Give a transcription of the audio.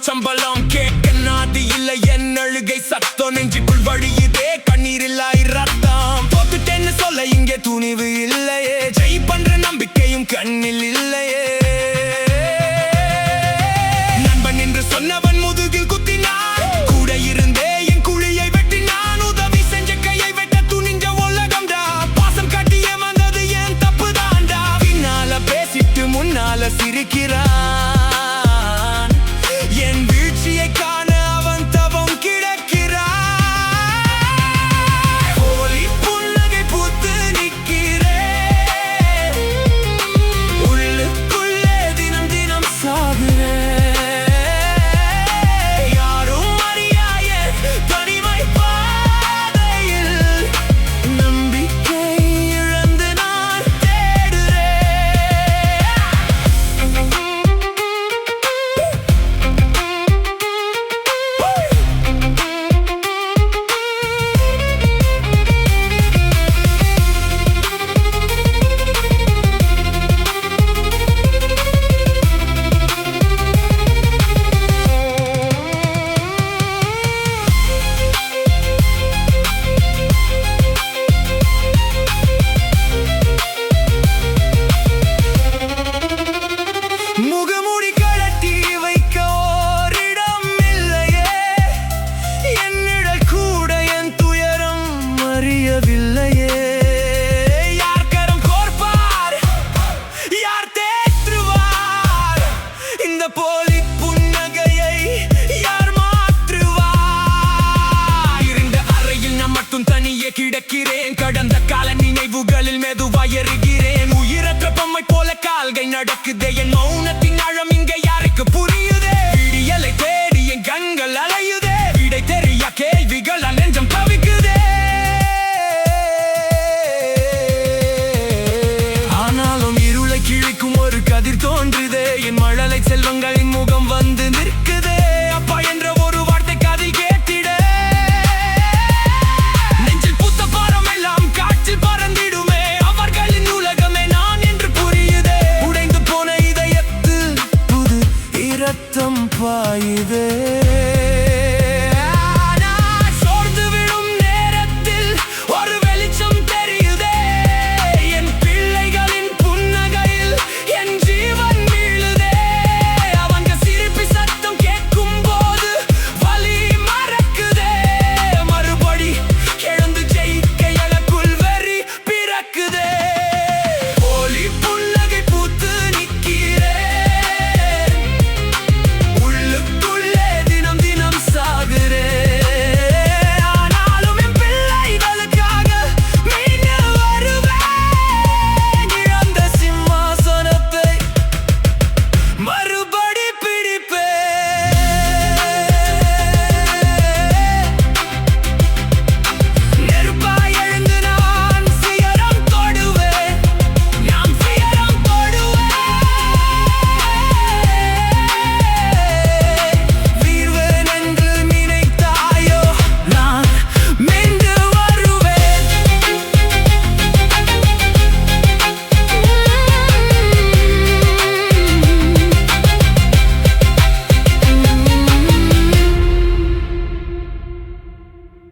சம்பளம் கேட்க நாதி இல்லை என் அழுகை சத்தம் நெஞ்சுக்குள் வழியுதே கண்ணீரில் ரத்தம் தோத்துட்டேன்னு சொல்ல இங்கே துணிவு இல்லையே ஜெய் பண்ற நம்பிக்கையும் கண்ணில் இல்லையே நண்பன் என்று சொன்னவன் முதுகில் குத்தினான் கூட இருந்தே என் குழியை வெட்டினான் உதவி செஞ்ச கையை வெட்ட துணிஞ்ச உலகம்டா பாசம் காட்டியே வந்தது என் தப்பு தான்டா பின்னால பேசிட்டு முன்னால சிரிக்கிறான் என் வீழ்ச்சியை காண அவன் தவம் கிடக்கிறான் போலி புன்னகை பூத்து நிற்கிறேன் உள்ளுக்குள்ளே தினம் தினம் சாகுறேன் யாரும் அறியாய தனிமை பாதையில் நம்பிக்கை இழந்து நான் தேடுறேன் முகமூடி கழட்டி வைக்க ஓரிடம் இல்லையே என் நிழல் கூட என் துயரம் அறியவில்லையே யார் கரம் கோர்ப்பார் யார் தேற்றுவார் இந்த போலி புன்னகையை யார் மாற்றுவார் இருந்த அறையில் நான் மட்டும் தனியே கிடக்கிறேன் கடந்த கால நினைவுகளில் மெதுவாய் எறிகிறேன் உயிரற்ற பொம்மை போல கால்கள் நடக்குதே என் மௌனத்தின் ஆழம் இங்க யாருக்கு புரியுதே விடியலை தேடி என் கண்கள் அலையுதே விடை தெரிய கேள்விகள் நெஞ்சம் தவிக்குதே ஆனாலும் இருளை கிழிக்கும் ஒரு கதிர் தோன்றுதே என் மழலை செல்வங்களின் முகம் வந்து நிற்குதே அப்பா என்ற ஒரு வார்த்தை காதில் கேட்டிட நெஞ்சில் புத்த பாரம் எல்லாம் காற்றில் பறந்திடுமே அவர்களின் உலகமே நான் என்று புரியுதே உடைந்து போன இதயத்தில் புது இரத்தம் பாயுதே